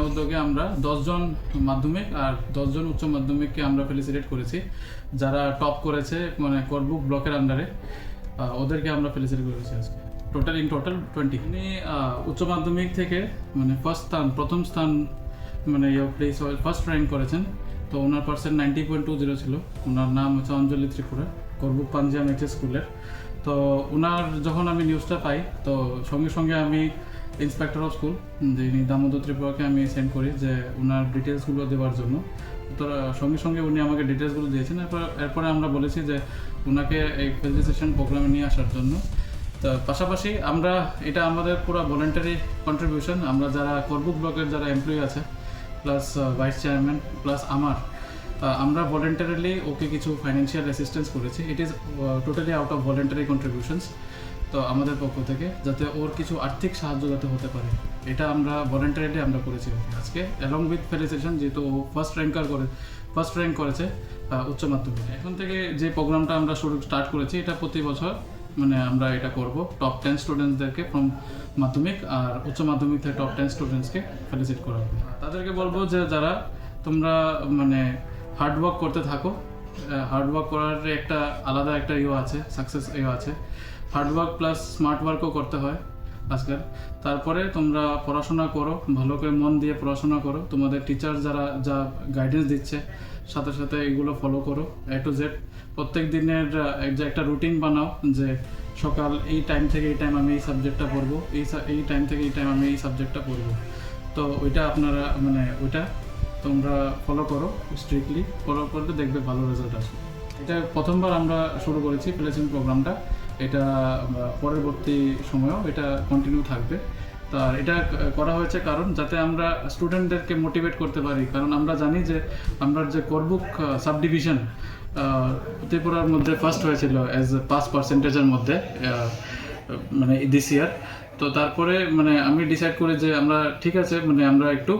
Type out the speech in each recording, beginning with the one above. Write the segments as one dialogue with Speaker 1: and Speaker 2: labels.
Speaker 1: উদ্যোগে আমরা 10 জন মাধ্যমিক আর 10 জন উচ্চ মাধ্যমিককে আমরা ফেলিসিটেট করেছি, যারা টপ করেছে মানে করবুক ব্লকের আন্ডারে, ওদেরকে আমরা ফেলিসিটেট করেছি আজকে। টোটাল 20 উনি উচ্চ মাধ্যমিক থেকে মানে প্রথম স্থান মানে প্লেস ফার্স্ট র্যাঙ্ক করেছেন। তো ওনার পার্সেন্ট 90.20 ছিল। ওনার নাম হচ্ছে অঞ্জলি ত্রিপুরা, করবুক পাঞ্জিয়াম এইচএস স্কুলের। তো ওনার যখন আমি নিউজটা পাই, তো সঙ্গে সঙ্গে আমি ইন্সপেক্টর অফ স্কুল যিনি দামোদর ত্রিপুরাকে আমি সেন্ড করি যে ওনার ডিটেলসগুলো দেওয়ার জন্য। তো সঙ্গে সঙ্গে উনি আমাকে ডিটেলসগুলো দিয়েছেন। এরপরে আমরা বলেছি যে ওনাকে এই ফেলিসিটেশন প্রোগ্রামে নিয়ে আসার জন্য। তো পাশাপাশি আমরা এটা আমাদের পুরো ভলেন্টারি কন্ট্রিবিউশন, আমরা যারা করবুক ব্লকের যারা এমপ্লয়ি আছে প্লাস ভাইস চেয়ারম্যান প্লাস আমরা ভলেন্টারিলি ওকে কিছু ফাইন্যান্সিয়াল অ্যাসিস্ট্যান্স করেছি। It is totally out of voluntary contributions. তো আমাদের পক্ষ থেকে যাতে ওর কিছু আর্থিক সাহায্য যাতে হতে পারে, এটা আমরা ভলেন্টারিলি আমরা করেছি ওকে আজকে, অ্যালং উইথ ফেলিসিটেশন, যেহেতু ও ফার্স্ট র্যাঙ্ক করেছে উচ্চ মাধ্যমিকে। এখন থেকে যে প্রোগ্রামটা আমরা স্টার্ট করেছি, এটা প্রতি বছর মানে আমরা এটা করব। টপ 10 স্টুডেন্টসদেরকে ফ্রম মাধ্যমিক আর উচ্চ মাধ্যমিক থেকে টপ 10 স্টুডেন্টসকে ফেলিসিট করা হবে। তাদেরকে বলবো যে যারা তোমরা মানে হার্ডওয়ার্ক করতে থাকো, হার্ডওয়ার্ক করার একটা আলাদা একটা আছে, সাকসেস আছে। হার্ডওয়ার্ক প্লাস স্মার্ট ওয়ার্কও করতে হয় আজকাল। তারপরে তোমরা পড়াশোনা করো, ভালো করে মন দিয়ে পড়াশোনা করো। তোমাদের টিচার যারা যা গাইডেন্স দিচ্ছে সাথে সাথে এগুলো ফলো করো A to Z। প্রত্যেক দিনের যে একটা রুটিন বানাও যে সকাল এই টাইম থেকে এই টাইম আমি এই সাবজেক্টটা পড়বো, এই টাইম থেকে এই টাইম আমি এই সাবজেক্টটা পড়বো। তো ওইটা আপনারা মানে ওইটা তোমরা ফলো করো, স্ট্রিক্টলি ফলো করলে দেখবে ভালো রেজাল্ট আসবে। এটা প্রথমবার আমরা শুরু করেছি প্লেসমেন্ট প্রোগ্রামটা। এটা পরবর্তী সময়েও এটা কন্টিনিউ থাকবে। তার এটা করা হয়েছে কারণ যাতে আমরা স্টুডেন্টদেরকে মোটিভেট করতে পারি। কারণ আমরা জানি যে আমরা যে করবুক সাব ডিভিশন ত্রিপুরার মধ্যে ফার্স্ট হয়েছিল অ্যাজ পাস পার্সেন্টেজের মধ্যে মানে দিস ইয়ার। তো তারপরে মানে আমি ডিসাইড করি যে আমরা ঠিক আছে মানে আমরা একটু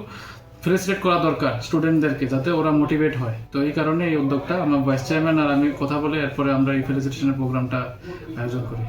Speaker 1: ফেলিসিটেট করা দরকার স্টুডেন্টদেরকে, যাতে ওরা মোটিভেট হয়। তো এই কারণে এই উদ্যোগটা আমার ভাইস চেয়ারম্যান আর আমি কথা বলে এরপরে আমরা এই ফেলিসিটেশনের প্রোগ্রামটা আয়োজন করি।